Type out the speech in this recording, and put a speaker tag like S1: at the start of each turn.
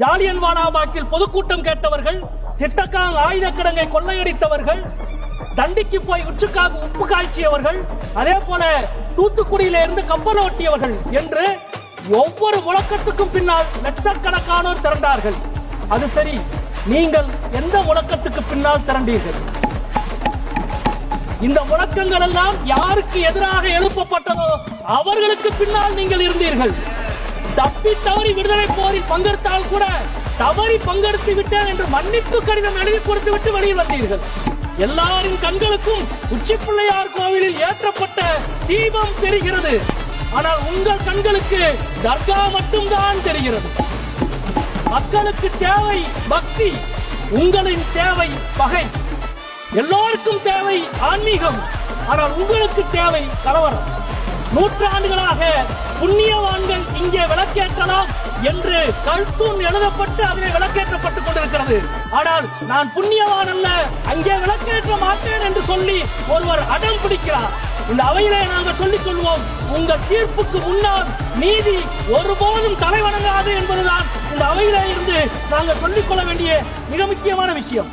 S1: ஜாலியன் வாலாபாக்கில் பொதுக்கூட்டம் கேட்டவர்கள், சிட்டகாங் ஆயுத கிடங்கை கொள்ளையடித்தவர்கள், தண்டிக்கு போய் உப்பு காய்ச்சியவர்கள், அதே போல தூத்துக்குடியில இருந்து கப்பல் ஓட்டியவர்கள் என்று ஒவ்வொரு முழக்கத்துக்கும் பின்னால் லட்சக்கணக்கானோர் திரண்டார்கள். அது சரி, நீங்கள் எந்த முழக்கத்துக்கு பின்னால் திரண்டீர்கள்? இந்த முழக்கங்கள் எல்லாம் யாருக்கு எதிராக எழுப்பப்பட்டதோ அவர்களுக்கு பின்னால் நீங்கள் இருந்தீர்கள். தப்பி தவறி விடுதலை போரில் பங்கெடுத்தால் கூட தவறி பங்கெடுத்து விட்டேன் என்று மன்னிப்பு கடிதம் எழுதி கொடுத்து விட்டு வெளியில் வந்தீர்கள். எல்லாரின் கண்களுக்கும் உச்சி பிள்ளையார் கோவிலில் ஏற்றப்பட்ட தீபம் தெரிகிறது. ஆனால் உங்கள் கண்களுக்கு தர்கா மட்டும்தான் தெரிகிறது. மக்களுக்கு தேவை பக்தி, உங்களின் தேவை பகை. எல்லோருக்கும் தேவை ஆன்மீகம், ஆனால் உங்களுக்கு தேவை கலவரம். நூற்றாண்டுகளாக புண்ணியவான்கள் இங்கே விளக்கேற்றலாம் என்று கல்தூன் எழுதப்பட்டு அதிலே விளக்கேற்றப்பட்டுக் கொண்டிருக்கிறது. ஆனால் நான் புண்ணியவான் அல்ல, அங்கே விளக்கேற்ற மாட்டேன் என்று சொல்லி ஒருவர் அடம் பிடிக்கிறார். இந்த அவையிலே நாங்கள் சொல்லிக் கொள்வோம், உங்கள் தீர்ப்புக்கு முன்னால் நீதி ஒருபோதும் தலைவணங்காது என்பதுதான் இந்த அவையிலே இருந்து நாங்கள் சொல்லிக் கொள்ள வேண்டிய மிக முக்கியமான விஷயம்.